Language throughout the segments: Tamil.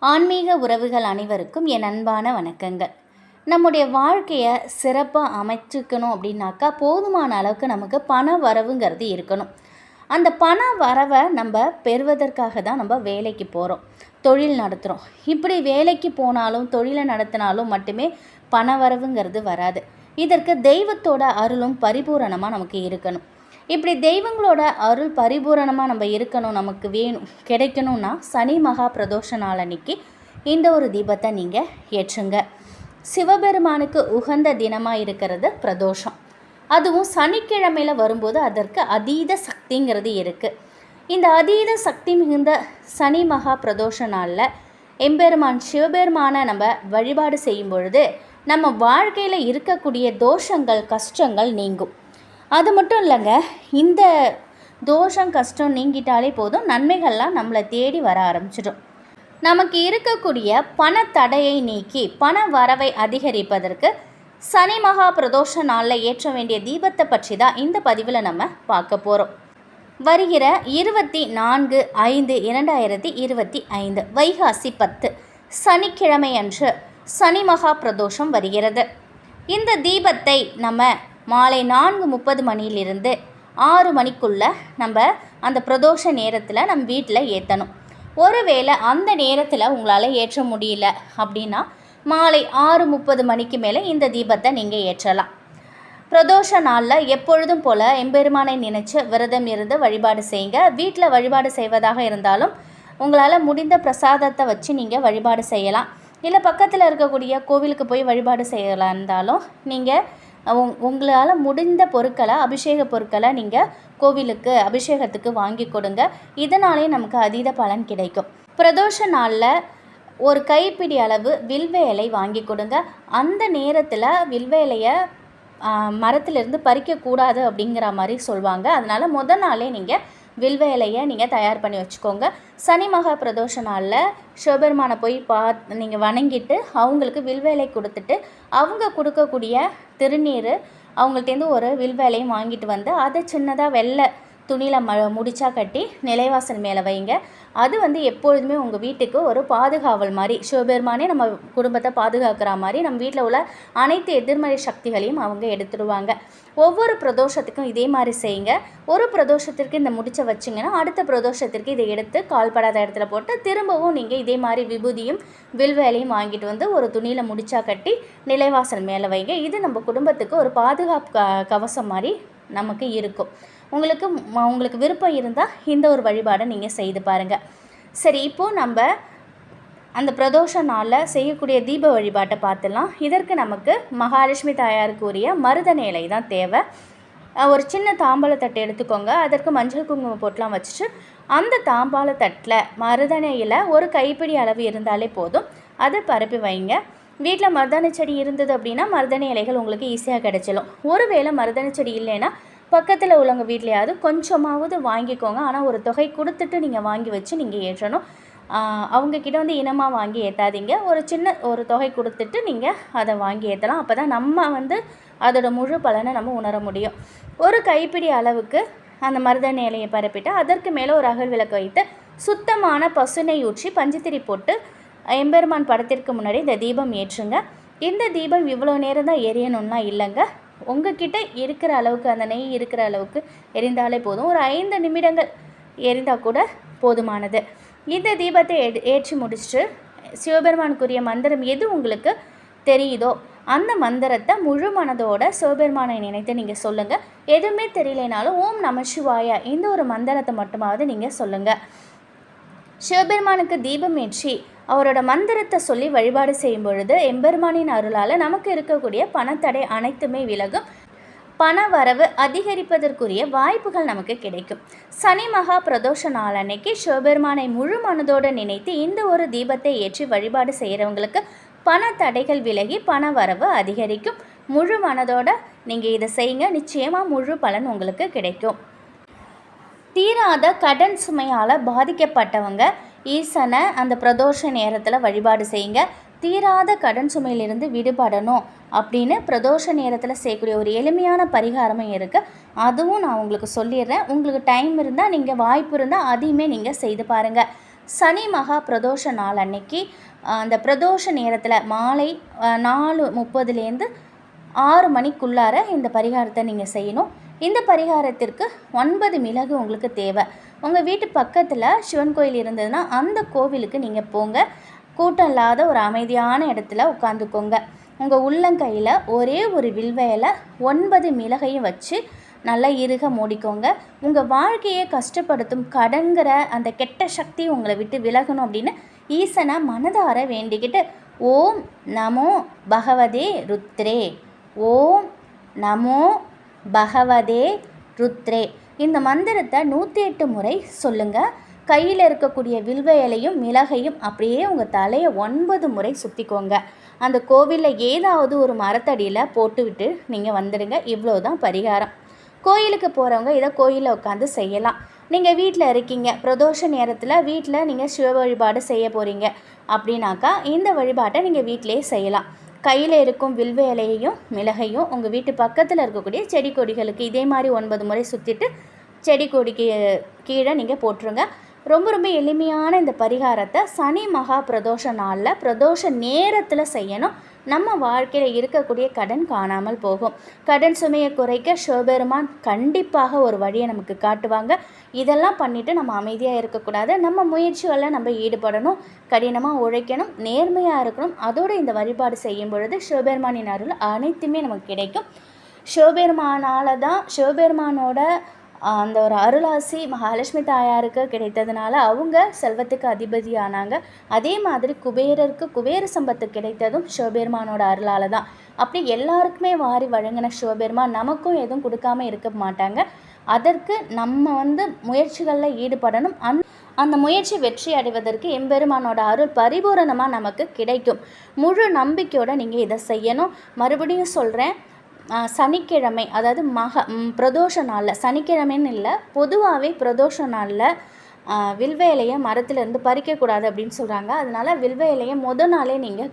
ஆன்மீக உறவுகள் அனைவருக்கும் என் அன்பான வணக்கங்கள். நம்முடைய வாழ்க்கையை சிறப்பாக அமைச்சுக்கணும் அப்படின்னாக்கா போதுமான அளவுக்கு நமக்கு பண வரவுங்கிறது இருக்கணும். அந்த பண வரவை நம்ம பெறுவதற்காக தான் நம்ம வேலைக்கு போகிறோம், தொழில் நடத்துகிறோம். இப்படி வேலைக்கு போனாலும் தொழிலை நடத்தினாலும் மட்டுமே பண வரவுங்கிறது வராது. இதற்கு தெய்வத்தோட அருளும் பரிபூரணமாக நமக்கு இருக்கணும். இப்படி தெய்வங்களோட அருள் பரிபூரணமாக நம்ம இருக்கணும், நமக்கு வேணும், கிடைக்கணும்னா சனி மகா பிரதோஷ நாள் அன்னைக்கு இந்த ஒரு தீபத்தை நீங்கள் ஏற்றுங்க. சிவபெருமானுக்கு உகந்த தினமாக இருக்கிறது பிரதோஷம். அதுவும் சனிக்கிழமையில் வரும்போது அதற்கு அதீத சக்திங்கிறது இருக்குது. இந்த அதீத சக்தி மிகுந்த சனி மகா பிரதோஷ நாளில் எம்பெருமான் சிவபெருமானை நம்ம வழிபாடு செய்யும் பொழுது நம்ம வாழ்க்கையில் இருக்கக்கூடிய தோஷங்கள் கஷ்டங்கள் நீங்கும். அது மட்டும் இல்லைங்க, இந்த தோஷம் கஷ்டம் நீங்கிட்டாலே போதும், நன்மைகள்லாம் நம்மளை தேடி வர ஆரம்பிச்சிடும். நமக்கு இருக்கக்கூடிய பண தடையை நீக்கி பண வரவை அதிகரிப்பதற்கு சனி மகா பிரதோஷ நாளில் ஏற்ற வேண்டிய தீபத்தை பற்றி தான் இந்த பதிவில் நம்ம பார்க்க போகிறோம். வருகிற 24/5/2025 வைகாசி 10 சனிக்கிழமை அன்று சனி மகா பிரதோஷம் வருகிறது. இந்த தீபத்தை நம்ம மாலை 4:30 மணியிலிருந்து 6 மணிக்குள்ளே நம்ம அந்த பிரதோஷ நேரத்தில் நம்ம வீட்டில் ஏற்றணும். ஒருவேளை அந்த நேரத்தில் உங்களால் ஏற்ற முடியல அப்படின்னா மாலை 6:30 மணிக்கு மேலே இந்த தீபத்தை நீங்கள் ஏற்றலாம். பிரதோஷ நாளில் எப்பொழுதும் போல் எம்பெருமானை நினைச்சு விரதம் இருந்து வழிபாடு செய்யுங்க. வீட்டில் வழிபாடு செய்வதாக இருந்தாலும் உங்களால் முடிந்த பிரசாதத்தை வச்சு நீங்கள் வழிபாடு செய்யலாம். இல்லை பக்கத்தில் இருக்கக்கூடிய கோவிலுக்கு போய் வழிபாடு செய்யலாம். இருந்தாலும் நீங்கள் உங்களால் முடிந்த பொருட்களை, அபிஷேக பொருட்களை நீங்கள் கோவிலுக்கு அபிஷேகத்துக்கு வாங்கி கொடுங்க. இதனாலே நமக்கு அதீத பலன் கிடைக்கும். பிரதோஷ நாளில் ஒரு கைப்பிடி அளவு வில்வ இலை வாங்கி கொடுங்க. அந்த நேரத்தில் வில்வ இலையை மரத்திலிருந்து பறிக்கக்கூடாது அப்படிங்கிற மாதிரி சொல்லுவாங்க. அதனால் முதல் நாளே நீங்கள் வில்வ இலையை நீங்கள் தயார் பண்ணி வச்சுக்கோங்க. சனி மகா பிரதோஷ நாளில் சிவபெருமானை போய் நீங்கள் வணங்கிட்டு அவங்களுக்கு வில்வ இலை கொடுத்துட்டு அவங்க கொடுக்கக்கூடிய திருநீர் அவங்கள்ட்டேருந்து ஒரு வில்வ இலையும் வாங்கிட்டு வந்து அதை சின்னதாக வெள்ளை துணியில் முடிச்சா கட்டி நிலைவாசல் மேலே வைங்க. அது எப்பொழுதுமே உங்கள் வீட்டுக்கு ஒரு பாதுகாவல் மாதிரி, சிவபெருமானே நம்ம குடும்பத்தை பாதுகாக்கிற மாதிரி நம்ம வீட்டில் உள்ள அனைத்து எதிர்மறை சக்திகளையும் அவங்க எடுத்துடுவாங்க. ஒவ்வொரு பிரதோஷத்துக்கும் இதே மாதிரி செய்யுங்க. ஒரு பிரதோஷத்திற்கு இந்த முடிச்சை வச்சிங்கன்னா அடுத்த பிரதோஷத்திற்கு இதை எடுத்து கால்படாத இடத்துல போட்டு திரும்பவும் நீங்கள் இதே மாதிரி விபூதியும் வில்வேலையும் வாங்கிட்டு வந்து ஒரு துணியில் முடிச்சா கட்டி நிலைவாசல் மேலே வைங்க. இது நம்ம குடும்பத்துக்கு ஒரு பாதுகாப்பு கவசம் மாதிரி நமக்கு இருக்கும். உங்களுக்கு விருப்பம் இருந்தால் இந்த ஒரு வழிபாடை நீங்கள் செய்து பாருங்கள். சரி, இப்போது நம்ம அந்த பிரதோஷ நாளில் செய்யக்கூடிய தீப வழிபாட்டை பார்த்துடலாம். இதற்கு நமக்கு மகாலட்சுமி தாயாருக்கு உரிய மருதணி இலை தான் தேவை. ஒரு சின்ன தாம்பாளத்தட்டை எடுத்துக்கோங்க. அதற்கு மஞ்சள் குங்குமம் போட்டுலாம் வச்சுட்டு அந்த தாம்பாளத்தட்டில் மருதணி இலை ஒரு கைப்பிடி அளவு இருந்தாலே போதும், அதை பரப்பி வைங்க. வீட்டில் மருதாணி செடி இருந்தது அப்படின்னா மருதாணி இலைகள் உங்களுக்கு ஈஸியாக கிடைச்சிடும். ஒருவேளை மருதாணி செடி இல்லைன்னா பக்கத்தில் உள்ளவங்க வீட்லையாவது கொஞ்சமாவது வாங்கிக்கோங்க. ஆனால் ஒரு தொகை கொடுத்துட்டு நீங்கள் வாங்கி வச்சு நீங்கள் ஏற்றணும். அவங்கக்கிட்ட இனமாக வாங்கி ஏற்றாதீங்க. ஒரு தொகை கொடுத்துட்டு நீங்கள் அதை வாங்கி ஏற்றலாம். அப்போ தான் நம்ம அதோட முழு பலனை நம்ம உணர முடியும். ஒரு கைப்பிடி அளவுக்கு அந்த மருதாணி இலையை பரப்பிட்டு அதற்கு மேலே ஒரு அகல் விளக்கு வைத்து சுத்தமான பசுனை ஊற்றி பஞ்சுத்திரி போட்டு எம்பெருமான் படத்திற்கு முன்னாடி இந்த தீபம் ஏற்றுங்க. இந்த தீபம் இவ்வளோ நேரம் தான் எரியணும்னா இல்லைங்க, உங்ககிட்ட இருக்கிற அளவுக்கு, அந்த நெய் இருக்கிற அளவுக்கு எரிந்தாலே போதும். ஒரு 5 நிமிடங்கள் எரிந்தால் கூட போதுமானது. இந்த தீபத்தை ஏற்றி முடிச்சுட்டு சிவபெருமானுக்குரிய மந்திரம் எது உங்களுக்கு தெரியுதோ அந்த மந்திரத்தை முழு மனதோட சிவபெருமானை நினைத்து நீங்கள் சொல்லுங்கள். எதுவுமே தெரியலைனாலும் ஓம் நம சிவாய இந்த ஒரு மந்திரத்தை மட்டுமாவது நீங்கள் சொல்லுங்கள். சிவபெருமானுக்கு தீபம் ஏற்றி அவரோட மந்திரத்தை சொல்லி வழிபாடு செய்யும் பொழுது எம்பெருமானின் அருளால் நமக்கு இருக்கக்கூடிய பணத்தடை அனைத்துமே விலகும். பண வரவு அதிகரிப்பதற்குரிய வாய்ப்புகள் நமக்கு கிடைக்கும். சனி மகா பிரதோஷ நாள் அன்னைக்கு சிவபெருமானை முழு மனதோடு நினைத்து இந்த ஒரு தீபத்தை ஏற்றி வழிபாடு செய்கிறவங்களுக்கு பண தடைகள் விலகி பண வரவு அதிகரிக்கும். முழு மனதோட நீங்கள் இதை செய்யுங்க, நிச்சயமாக முழு பலன் உங்களுக்கு கிடைக்கும். தீராத கடன் சுமையால் பாதிக்கப்பட்டவங்க ஈசனை அந்த பிரதோஷ நேரத்தில் வழிபாடு செய்யுங்க. தீராத கடன் சுமையிலிருந்து விடுபடணும் அப்படின்னு பிரதோஷ நேரத்தில் செய்யக்கூடிய ஒரு எளிமையான பரிகாரமும் இருக்குது. அதுவும் நான் உங்களுக்கு சொல்லிடுறேன். உங்களுக்கு டைம் இருந்தால், நீங்கள் வாய்ப்பு இருந்தால் அதையுமே நீங்கள் செய்து பாருங்கள். சனி மகா பிரதோஷ நாள் அன்னைக்கு அந்த பிரதோஷ நேரத்தில் மாலை 4:30லேருந்து 6 மணிக்குள்ளார இந்த பரிகாரத்தை நீங்கள் செய்யணும். இந்த பரிகாரத்திற்கு 9 மிளகு உங்களுக்கு தேவை. உங்கள் வீட்டு பக்கத்தில் சிவன் கோயில் இருந்ததுன்னா அந்த கோவிலுக்கு நீங்கள் போங்க. கூட்டம் இல்லாத ஒரு அமைதியான இடத்துல உட்காந்துக்கோங்க. உங்கள் உள்ளங்கையில் ஒரே ஒரு வில்வையில் 9 மிளகையும் வச்சு நல்லா இறுக மூடிக்கோங்க. உங்கள் வாழ்க்கையை கஷ்டப்படுத்தும் கடன்கிற அந்த கெட்ட சக்தி உங்களை விட்டு விலகணும் அப்படின்னு ஈசனை மனதார வேண்டிக்கிட்டு ஓம் நமோ பகவதே ருத்ரே, ஓம் நமோ பகவதே ருத்ரே இந்த மந்திரத்தை 108 முறை சொல்லுங்கள். கையில் இருக்கக்கூடிய வில்வையிலையும் மிளகையும் அப்படியே உங்கள் தலையை 9 முறை சுற்றிக்கோங்க. அந்த கோவிலில் ஏதாவது ஒரு மரத்தடியில் போட்டுவிட்டு நீங்கள் வந்துடுங்க. இவ்வளோதான் பரிகாரம். கோயிலுக்கு போகிறவங்க இதை கோயிலில் உட்காந்து செய்யலாம். நீங்கள் வீட்டில் இருக்கீங்க, பிரதோஷ நேரத்தில் வீட்டில் நீங்கள் சிவ வழிபாடு செய்ய போகிறீங்க அப்படின்னாக்கா இந்த வழிபாட்டை நீங்கள் வீட்டிலே செய்யலாம். கையில் இருக்கும் வில்வ இலையையும் மிளகையும் உங்கள் வீட்டு பக்கத்தில் இருக்கக்கூடிய செடி கொடிகளுக்கு இதே மாதிரி 9 முறை சுற்றிட்டு செடி கொடிக்கு கீழே நீங்கள் போட்டுருங்க. ரொம்ப ரொம்ப எளிமையான இந்த பரிகாரத்தை சனி மகா பிரதோஷ நாளில் பிரதோஷ நேரத்தில் செய்யணும். நம்ம வாழ்க்கையில் இருக்கக்கூடிய கடன் காணாமல் போகும். கடன் சுமையை குறைக்க சிவபெருமான் கண்டிப்பாக ஒரு வழியை நமக்கு காட்டுவாங்க. இதெல்லாம் பண்ணிவிட்டு நம்ம அமைதியாக இருக்கக்கூடாது. நம்ம முயற்சிகளில் நம்ம ஈடுபடணும், கடினமாக உழைக்கணும், நேர்மையாக இருக்கணும். அதோடு இந்த வழிபாடு செய்யும் பொழுது சிவபெருமானின் அருள் அனைத்துமே நமக்கு கிடைக்கும். சிவபெருமானோட அந்த ஒரு அருளாசி மகாலட்சுமி தாயாருக்கு கிடைத்ததுனால அவங்க செல்வத்துக்கு அதிபதி ஆனாங்க. அதே மாதிரி குபேரருக்கு குபேர சம்பத்து கிடைத்ததும் சிவபெருமானோட அருளால் தான். அப்படி எல்லாருக்குமே வாரி வழங்கின சிவபெருமான் நமக்கும் எதுவும் கொடுக்காம இருக்க மாட்டாங்க. அதற்கு நம்ம முயற்சிகளில் ஈடுபடணும். அந்த முயற்சி வெற்றி அடைவதற்கு எம்பெருமானோட அருள் பரிபூரணமாக நமக்கு கிடைக்கும். முழு நம்பிக்கையோடு நீங்கள் இதை செய்யணும். மறுபடியும் சொல்கிறேன், சனிக்கிழமை அதாவது பிரதோஷ நாளில், சனிக்கிழமைன்னு இல்லை, பொதுவாகவே பிரதோஷ நாளில் வில்வ இலையை மரத்துலேருந்து பறிக்கக்கூடாது அப்படின்னு சொல்கிறாங்க. அதனால் வில்வ இலையை முதல் நாளே நீங்கள்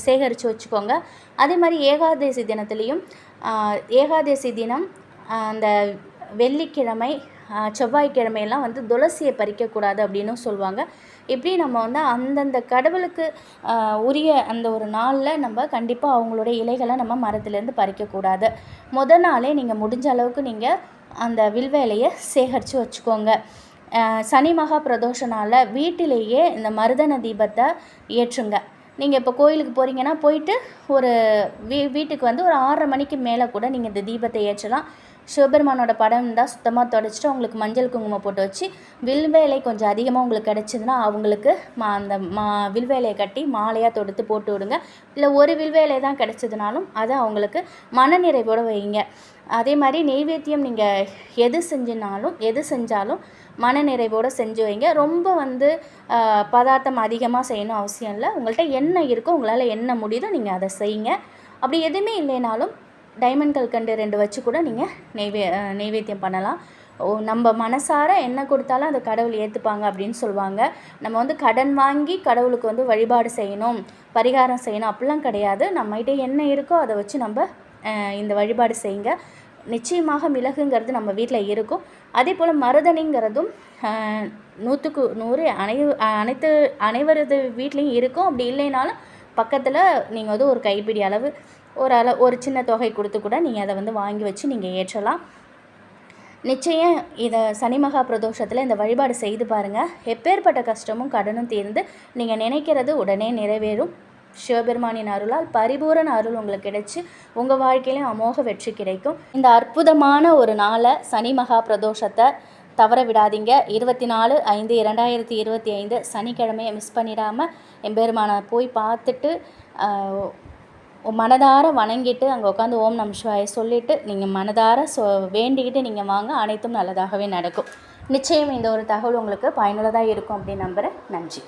சேகரித்து வச்சுக்கோங்க. அதே மாதிரி ஏகாதசி தினத்துலேயும் ஏகாதசி தினம் அந்த வெள்ளிக்கிழமை செவ்வாய்க்கிழமையெல்லாம் துளசியை பறிக்கக்கூடாது அப்படின்னு சொல்லுவாங்க. இப்படி நம்ம அந்தந்த கடவுளுக்கு உரிய அந்த ஒரு நாளில் நம்ம கண்டிப்பாக அவங்களுடைய இலைகளை நம்ம மரத்துலேருந்து பறிக்கக்கூடாது. முதல் நாளே நீங்கள் முடிஞ்ச அளவுக்கு நீங்கள் அந்த வில்வ இலையை சேகரித்து வச்சுக்கோங்க. சனி மகா பிரதோஷ நாளில் வீட்டிலேயே இந்த மருதன தீபத்தை ஏற்றுங்க. நீங்கள் இப்போ கோயிலுக்கு போகிறீங்கன்னா போயிட்டு ஒரு வீட்டுக்கு ஒரு 6:30 மணிக்கு மேலே கூட நீங்கள் இந்த தீபத்தை ஏற்றலாம். சிவபெருமானோட படம் இருந்தால் சுத்தமாக தொடச்சிட்டு அவங்களுக்கு மஞ்சள் குங்குமம் போட்டு வச்சு வில்வேலை கொஞ்சம் அதிகமாக உங்களுக்கு கிடச்சிதுன்னா அவங்களுக்கு அந்த வில்வேலையை கட்டி மாலையாக தொடுத்து போட்டு விடுங்க. இல்லை ஒரு வில்வேலை தான் கிடச்சதுனாலும் அதை அவங்களுக்கு மனநிறைவோடு வைங்க. அதே மாதிரி நெய்வேத்தியம் நீங்கள் எது செஞ்சாலும் மனநிறைவோடு செஞ்சு வைங்க. ரொம்ப பதார்த்தம் அதிகமாக செய்யணும் அவசியம் இல்லை. உங்கள்கிட்ட என்ன இருக்கோ, உங்களால் என்ன முடியுதோ நீங்கள் அதை செய்யுங்க. அப்படி எதுவுமே இல்லைனாலும் டைமண்ட் கல்கண்டு 2 வச்சு கூட நீங்கள் நெய்வேத்தியம் பண்ணலாம். நம்ம மனசார என்ன கொடுத்தாலும் அந்த கடவுள் ஏற்றுப்பாங்க அப்படின்னு சொல்லுவாங்க. நம்ம கடன் வாங்கி கடவுளுக்கு வழிபாடு செய்யணும், பரிகாரம் செய்யணும் அப்படிலாம் கிடையாது. நம்மகிட்ட என்ன இருக்கோ அதை வச்சு நம்ம இந்த வழிபாடு செய்யுங்க. நிச்சயமாக மிளகுங்கிறது நம்ம வீட்டில் இருக்கும். அதே போல் மருதணிங்கிறதும் 100க்கு 100 அனைவரது வீட்லேயும் இருக்கும். அப்படி இல்லைனாலும் பக்கத்தில் நீங்கள் ஒரு கைப்பிடி அளவு ஒரு சின்ன தொகை கொடுத்து கூட நீங்கள் அதை வாங்கி வச்சு நீங்கள் ஏற்றலாம். நிச்சயம் இதை சனி மகா பிரதோஷத்தில் இந்த வழிபாடு செய்து பாருங்கள். எப்பேற்பட்ட கஷ்டமும் கடனும் தீர்ந்து நீங்கள் நினைக்கிறது உடனே நிறைவேறும். சிவபெருமானின் அருளால் பரிபூரண அருள் உங்களுக்கு கிடைச்சி உங்கள் வாழ்க்கையிலும் அமோக வெற்றி கிடைக்கும். இந்த அற்புதமான ஒரு நாளை சனி மகா பிரதோஷத்தை தவற விடாதீங்க. 24/5/2025 சனிக்கிழமையை மிஸ் பண்ணிடாமல் எம்பெருமானை போய் பார்த்துட்டு மனதார வணங்கிட்டு அங்கே உட்காந்து ஓம் நம சிவாய சொல்லிவிட்டு நீங்கள் மனதார வேண்டிக்கிட்டு நீங்கள் வாங்க. அனைத்தும் நல்லதாகவே நடக்கும். நிச்சயம் இந்த ஒரு தகவல் உங்களுக்கு பயனுள்ளதாக இருக்கும் அப்படின்னு நம்புகிறேன். நன்றி.